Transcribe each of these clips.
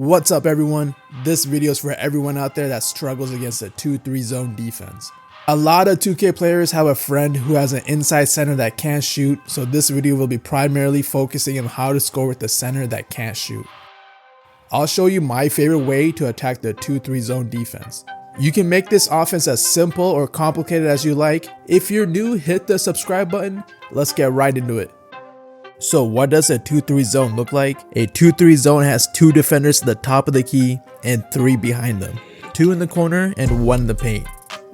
What's up everyone? This video is for everyone out there that struggles against a 2-3 zone defense. A lot of 2K players have a friend who has an inside center that can't shoot, so this video will be primarily focusing on how to score with the center that can't shoot. I'll show you my favorite way to attack the 2-3 zone defense. You can make this offense as simple or complicated as you like. If you're new, hit the subscribe button. Let's get right into it. So what does a 2-3 zone look like? A 2-3 zone has 2 defenders at the top of the key and 3 behind them, 2 in the corner and 1 in the paint.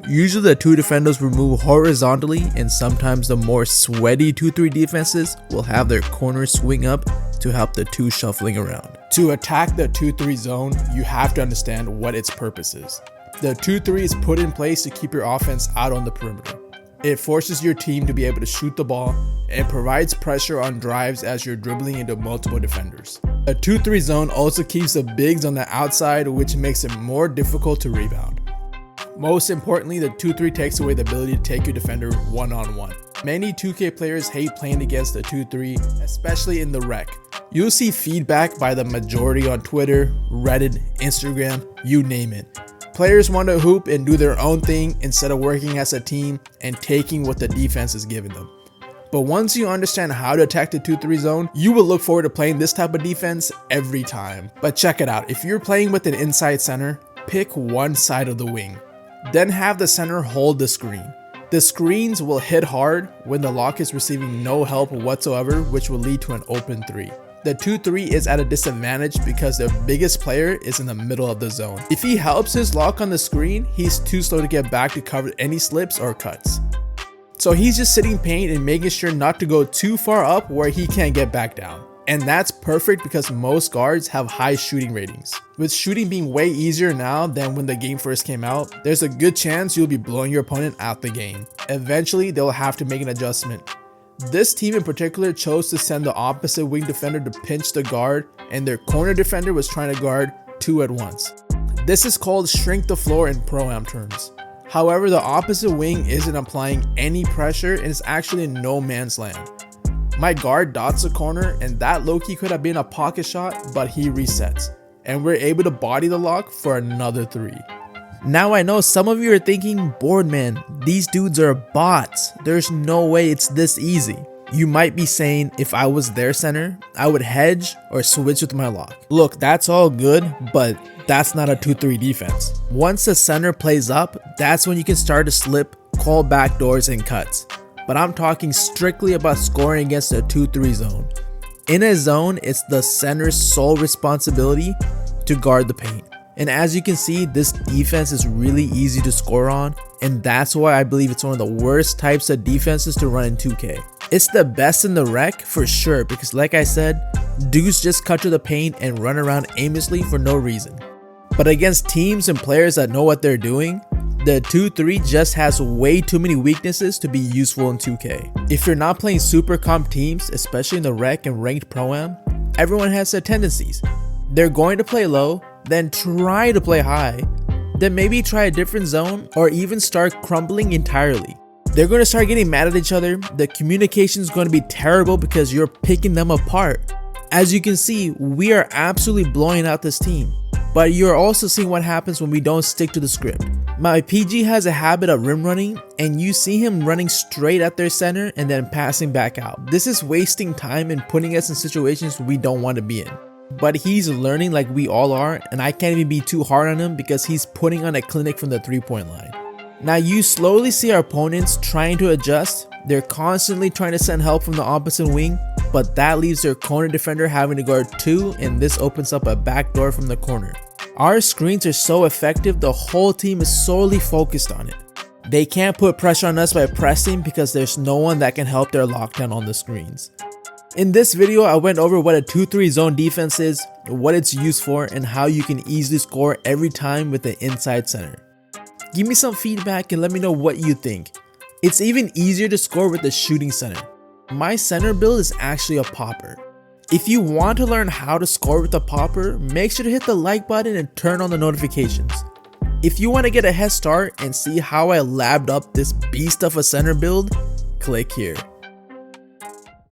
Usually the 2 defenders will move horizontally, and sometimes the more sweaty 2-3 defenses will have their corners swing up to help the 2 shuffling around. To attack the 2-3 zone, you have to understand what its purpose is. The 2-3 is put in place to keep your offense out on the perimeter. It forces your team to be able to shoot the ball and provides pressure on drives as you're dribbling into multiple defenders. A 2-3 zone also keeps the bigs on the outside, which makes it more difficult to rebound. Most importantly, the 2-3 takes away the ability to take your defender one-on-one. Many 2K players hate playing against the 2-3, especially in the rec. You'll see feedback by the majority on Twitter, Reddit, Instagram, you name it. Players want to hoop and do their own thing instead of working as a team and taking what the defense is giving them. But once you understand how to attack the 2-3 zone, you will look forward to playing this type of defense every time. But check it out, if you're playing with an inside center, pick one side of the wing. Then have the center hold the screen. The screens will hit hard when the lock is receiving no help whatsoever, which will lead to an open 3. The 2-3 is at a disadvantage because the biggest player is in the middle of the zone. If he helps his lock on the screen, he's too slow to get back to cover any slips or cuts. So he's just sitting paint and making sure not to go too far up where he can't get back down. And that's perfect because most guards have high shooting ratings. With shooting being way easier now than when the game first came out, there's a good chance you'll be blowing your opponent out the game. Eventually, they'll have to make an adjustment. This team in particular chose to send the opposite wing defender to pinch the guard, and their corner defender was trying to guard 2 at once. This is called shrink the floor in Pro-Am terms. However, the opposite wing isn't applying any pressure and is actually in no man's land. My guard dots the corner, and that low-key could have been a pocket shot, but he resets, and we're able to body the lock for another 3. Now I know some of you are thinking, Boardman, these dudes are bots. There's no way it's this easy. You might be saying, if I was their center, I would hedge or switch with my lock. Look, that's all good, but that's not a 2-3 defense. Once the center plays up, that's when you can start to slip, call backdoors and cuts. But I'm talking strictly about scoring against a 2-3 zone. In a zone, it's the center's sole responsibility to guard the paint. And as you can see, this defense is really easy to score on, and that's why I believe it's one of the worst types of defenses to run in 2K. It's the best in the rec for sure, because like I said, dudes just cut to the paint and run around aimlessly for no reason. But against teams and players that know what they're doing, the 2-3 just has way too many weaknesses to be useful in 2K. If you're not playing super comp teams, especially in the rec and ranked Pro-Am, everyone has their tendencies. They're going to play low, then try to play high, then maybe try a different zone, or even start crumbling entirely. They're going to start getting mad at each other. The communication is going to be terrible because you're picking them apart. As you can see, we are absolutely blowing out this team. But you're also seeing what happens when we don't stick to the script. My PG has a habit of rim running, and you see him running straight at their center and then passing back out. This is wasting time and putting us in situations we don't want to be in. But he's learning like we all are, and I can't even be too hard on him because he's putting on a clinic from the 3-point line. Now you slowly see our opponents trying to adjust. They're constantly trying to send help from the opposite wing, but that leaves their corner defender having to guard 2, and this opens up a backdoor from the corner. Our screens are so effective, the whole team is solely focused on it. They can't put pressure on us by pressing because there's no one that can help their lockdown on the screens. In this video, I went over what a 2-3 zone defense is, what it's used for, and how you can easily score every time with the inside center. Give me some feedback and let me know what you think. It's even easier to score with the shooting center. My center build is actually a popper. If you want to learn how to score with a popper, make sure to hit the like button and turn on the notifications. If you want to get a head start and see how I labbed up this beast of a center build, click here.